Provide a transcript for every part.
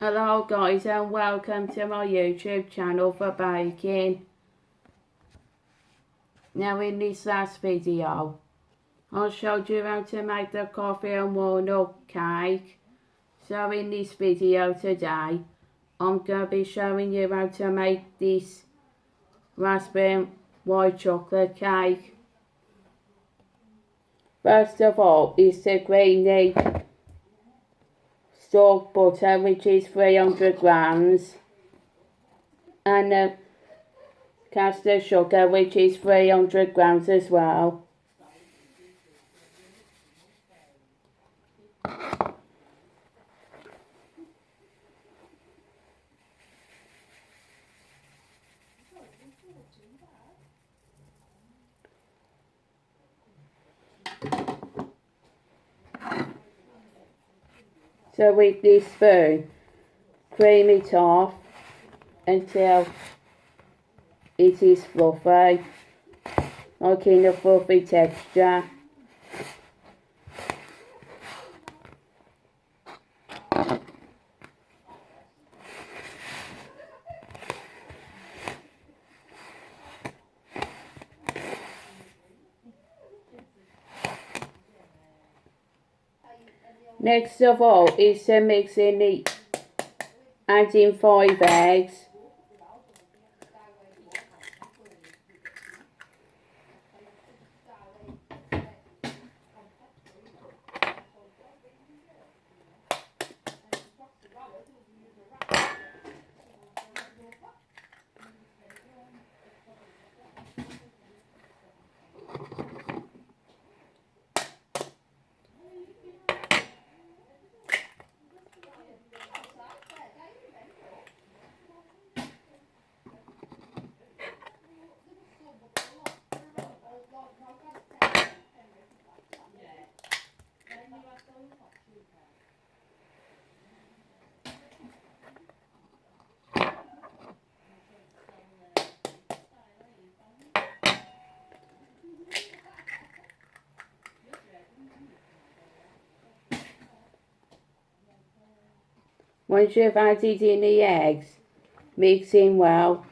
Hello guys and welcome to my YouTube channel for baking. Now in this last video I showed you how to make the coffee and walnut cake. So in this video today I'm going to be showing you how to make this raspberry and white chocolate cake. First of all is to green the Stork butter, which is 300 grams, and the caster sugar, which is 300 grams as well. So with this spoon, cream it off until it is fluffy, like in a fluffy texture. Next of all is to mix in the adding 5 eggs. Once you've added in the eggs, mix in well.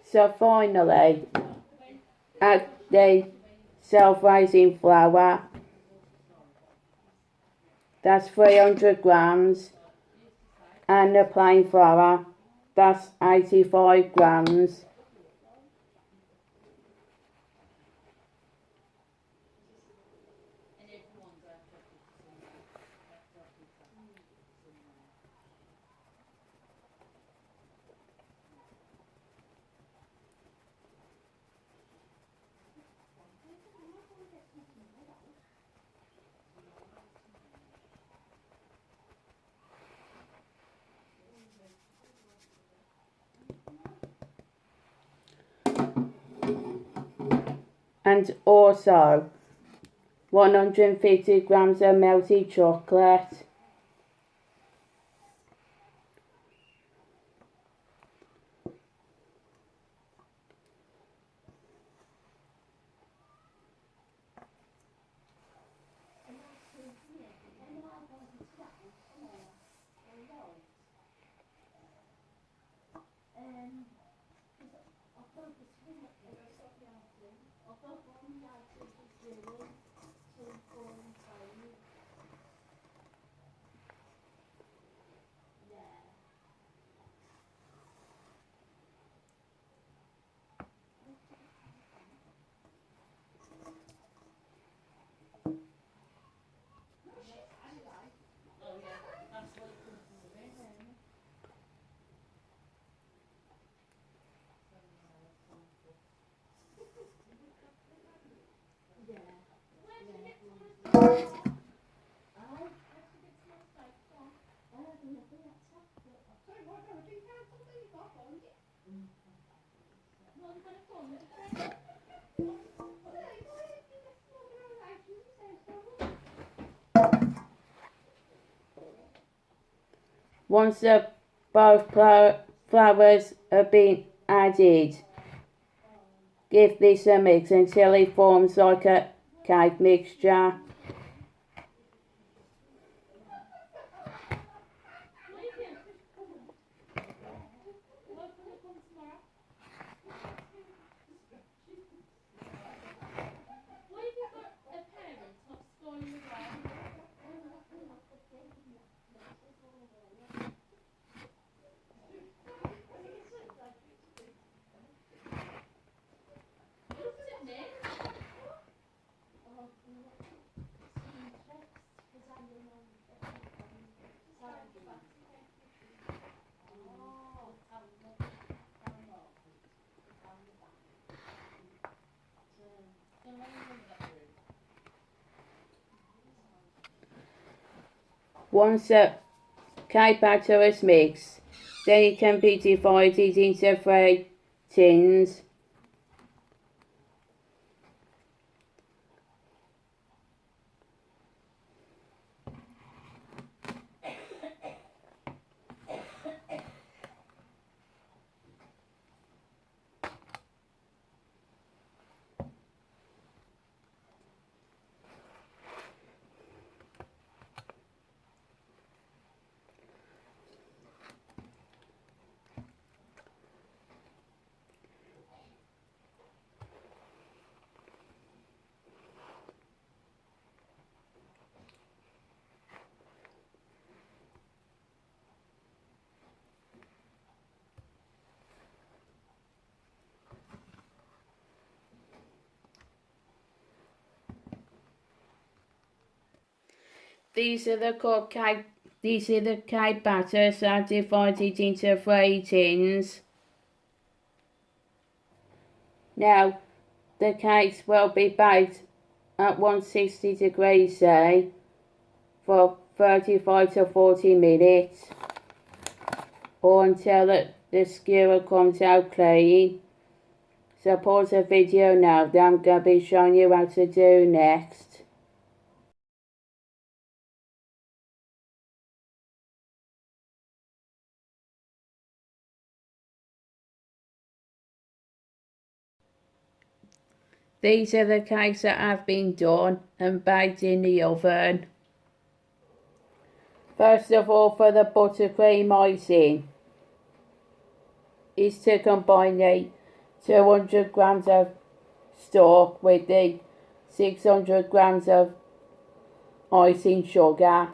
So finally, add the self-raising flour. That's 300 grams, and the plain flour, that's 85 grams. And also 150 grams of melted chocolate. Once both flours have been added, give this a mix until it forms like a cake mixture. Once the cake batter is mixed, then it can be divided into 3 tins. These are the cake batters are divided into 3 tins. Now the cakes will be baked at 160 degrees C for 35 to 40 minutes or until the skewer comes out clean. So pause the video now, that I'm going to be showing you how to do next. These are the cakes that have been done and baked in the oven. First of all, for the buttercream icing, is to combine the 200 grams of Stork with the 600 grams of icing sugar.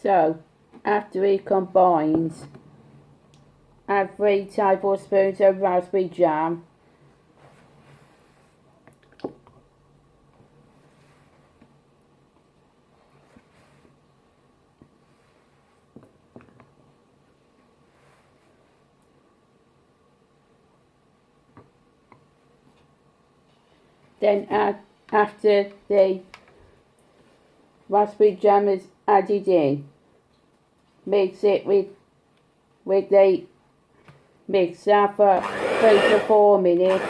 So, after it combines, add 3 tablespoons of raspberry jam. Then add After the raspberry jam is added in, mix it with the mixer for 3 to 4 minutes.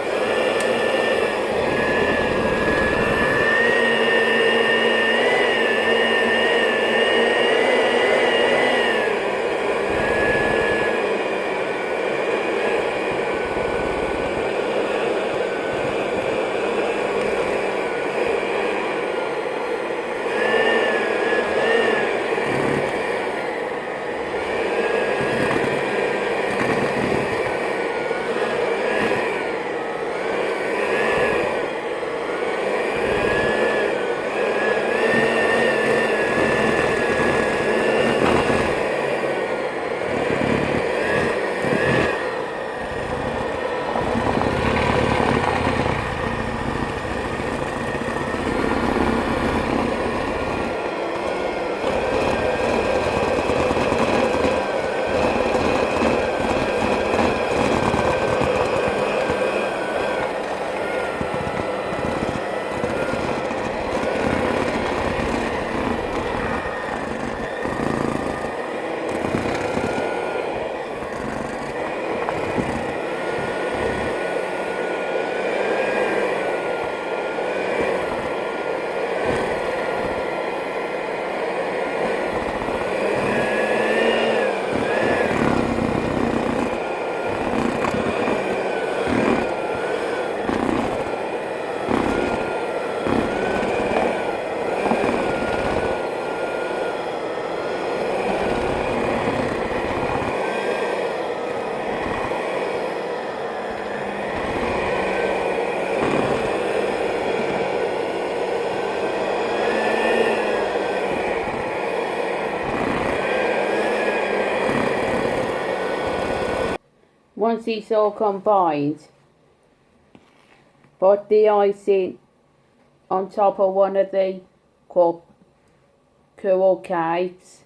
Once it's all combined, put the icing on top of one of the cool cakes.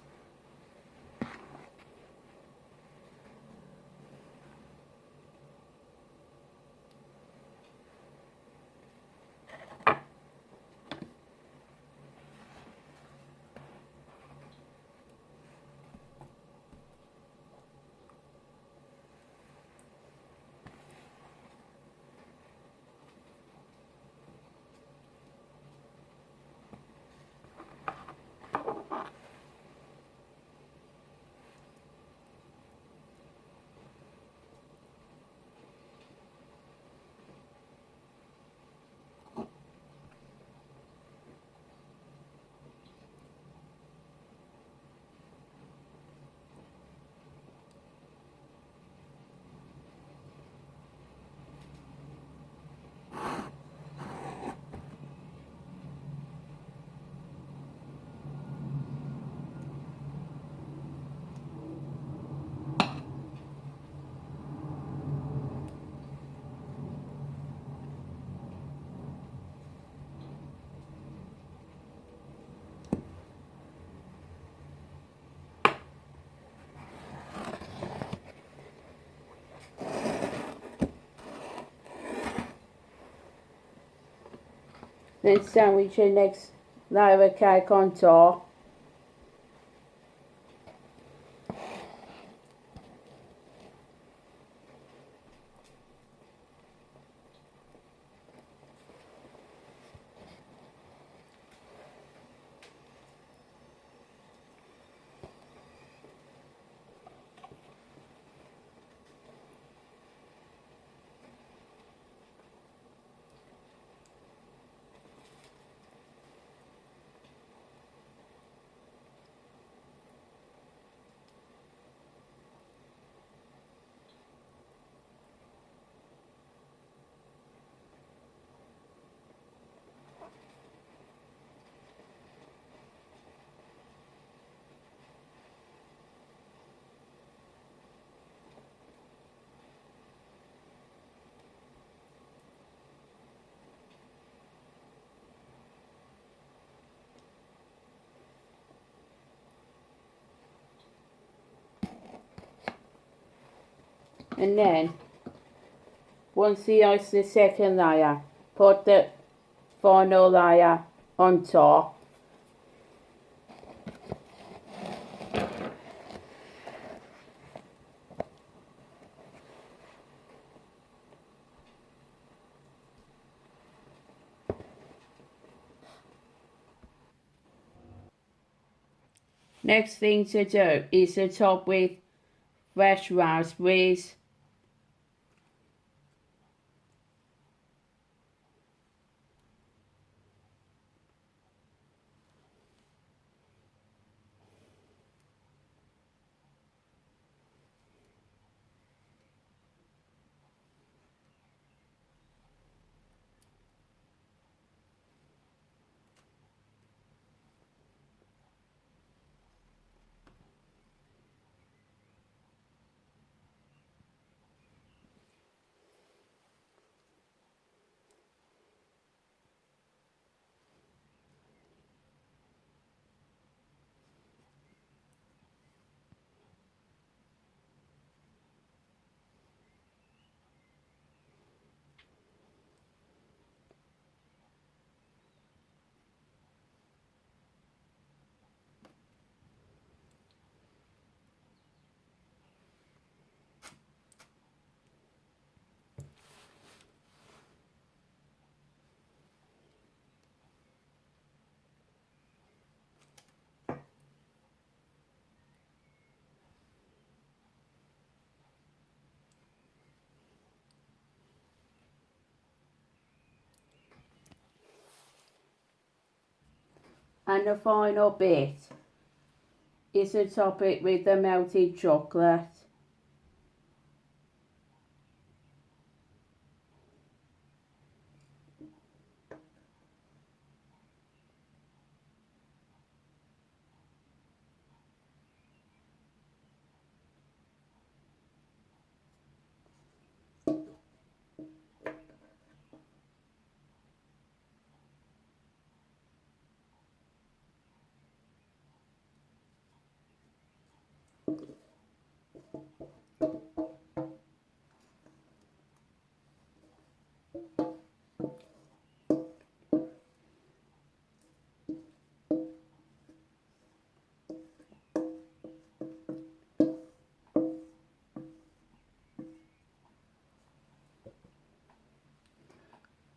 Then sandwich the next layer of cake on top. And then, once you ice the second layer, put the final layer on top. Next thing to do is to top with fresh raspberries. And the final bit is to top it with the melted chocolate.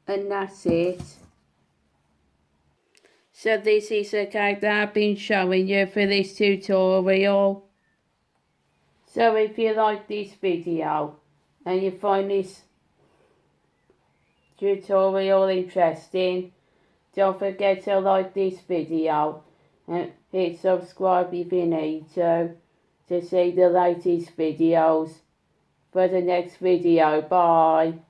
And that's it. So this is the cake that I've been showing you for this tutorial. So if you like this video and you find this tutorial interesting, don't forget to like this video and hit subscribe if you need to see the latest videos. For the next video, bye.